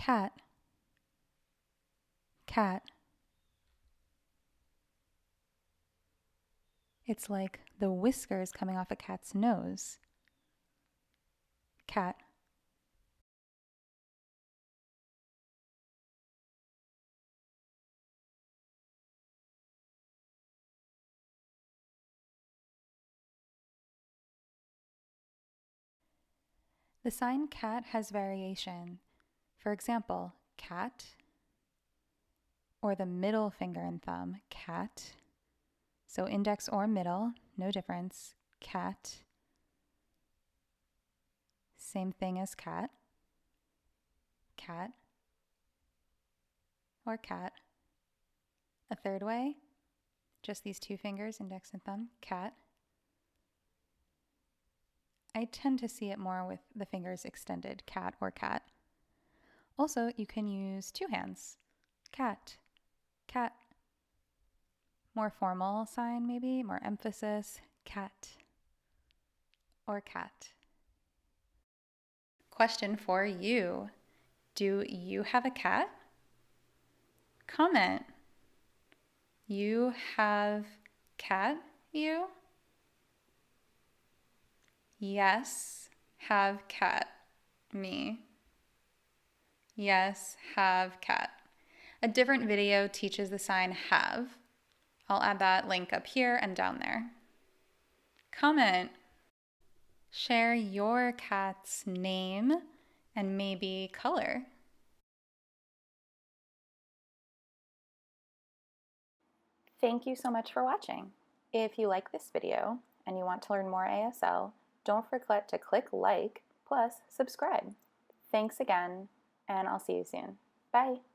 cat, cat. It's like the whiskers coming off a cat's nose. Cat. The sign cat has variation. For example, cat, or the middle finger and thumb, cat. So index or middle, no difference. Cat. Same thing as cat. Cat. Or cat. A third way, just these two fingers, index and thumb, cat. I tend to see it more with the fingers extended, cat or cat. Also, you can use two hands, cat, cat. More formal sign maybe, more emphasis, cat or cat. Question for you. Do you have a cat? Comment. You have cat, you? Yes, have cat, me. Yes, have cat. A different video teaches the sign have. I'll add that link up here and down there. Comment. Share your cat's name and maybe color. Thank you so much for watching. If you like this video and you want to learn more ASL, don't forget to click like plus subscribe. Thanks again, and I'll see you soon. Bye.